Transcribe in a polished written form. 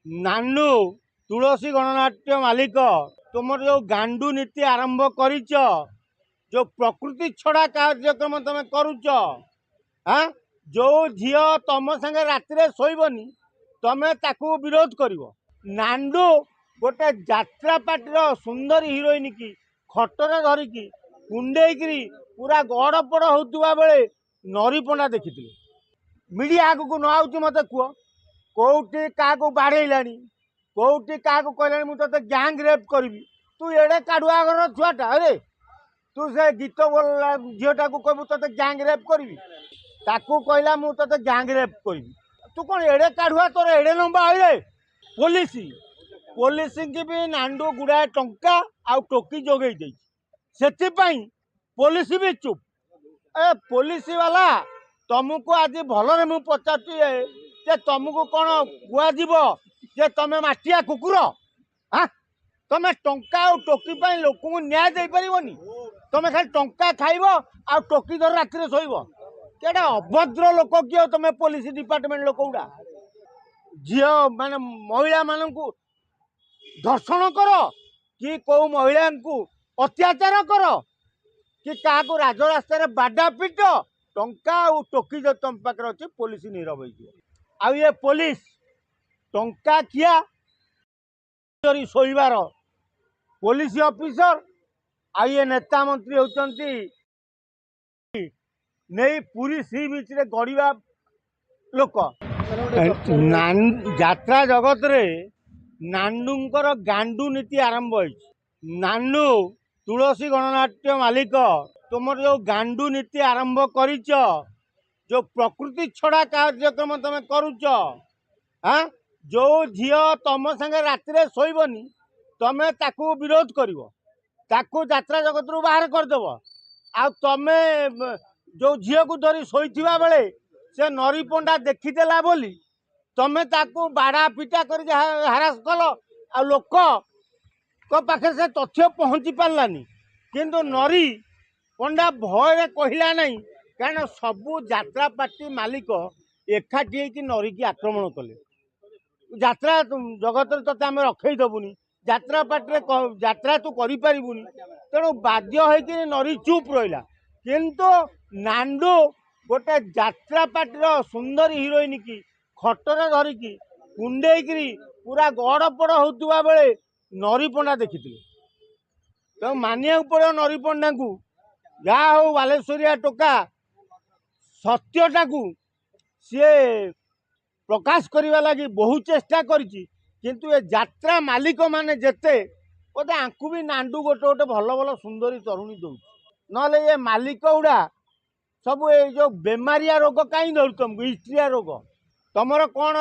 नानू तुलसी गणनाट्य मालिक तुम जो गांडू नीति आरंभ करिच जो प्रकृति छड़ा कार्यक्रम तुम करुच हाँ जो झील तुम संगे राति शोबनी तमें ताकू विरोध कर नांडू गोटे जात्रा पार्टीर सुंदर हिरोइन की खटरे धरिकी कुंडेकरी पूरा गड़पड़ होता बेले नरी पंडा देखी मीडिया आगू न आउची मत कह कौटी क्या बाड़ेला कौटी क्या कहला मुझे गैंग रेप करी तू एड़े काढ़ुआ घर छुआटा अरे तू से गीत बोल झीटा को कहू ते गैंग रेप करी ताकू कहला मुझे गैंग रेप करी तू कौन एड़े काढ़ुआ तोर एड़े लंबा अरे पुलिस पुलिस की भी नांडू गुड़ाए टंका आ टोकी जोगे से पुलिस भी चुप ए पुलिस वाला तुमको आज भल मु पचार तुमको कौन कह तुम माटिया कुकुर हाँ तुम टंका और टोकी लोक को न्याय दे पारनी तुम खाली टंका खाइब आ टोकी धर राति शोब क्या अभद्र लोक किए तुम पुलिस डिपार्टमेंट लोक गुड़ा झी माने महिला मान धर्षण कर कि कौ महिला को अत्याचार कर कि क्या राजरास्तार बाडा पिट टंका और टोकी जो तुम पाखे अच्छे पुलिस नीरव हो ये पुलिस टंका किया शोबार पुलिस ऑफिसर आ ये नेता मंत्री होती नहीं पूरी सी बीच रे गड़िया लोक यात्रा जगत रे नांडूंकर गांडू नीति आरंभ हो नांडू तुलसी गणनाट्य मालिक तुम जो गांडू नीति आरंभ करिच जो प्रकृति छड़ा कार्यक्रम तुम करुच हाँ जो झील तुम संगे राति शोबनी तमें ताकू विरोध कर यात्रा जगत रू बाहर करदेव आ तमे जो झील को धरी शोईथिबा बेले से नरी पंडा देखीदेला बोली तमें ताकू बाड़ा पिटा कर हारास कल आ लोक पाखे से तथ्य पहुँची पारानी किंतु नरी पंडा भय कहला नहीं कारण सबू यात्रा पार्टी मालिक एकाठी नरी की आक्रमण कले यात्रा जगत ते आम रखईदेबुनि यात्रा पार्टी यात्रा तू करूनी तेणु बाध्य हो नरी चुप रहा किंतु नांडू गोटे यात्रा पार्टीर सुंदर हिरोइन की खटरे धरिकी कुंडेकरी पूरा गड़पड़ होता बेले नरी पंडा देखी तो मानिया पड़ो नरी पंडा को जहाँ हो बालेश्वरिया टोका सत्यटा को सी प्रकाश करने लगी बहुत चेष्टा किंतु ये यात्रा मालिक माने जेते बोधे आंकु भी नांडू गोटे गोटे भल भल सुंदरी तरुणी दौर ना ये मालिक गुड़ा सब ये जो बेमारिया रोग कहीं धरू तुमको हिस्ट्रिया रोग तुमर कौन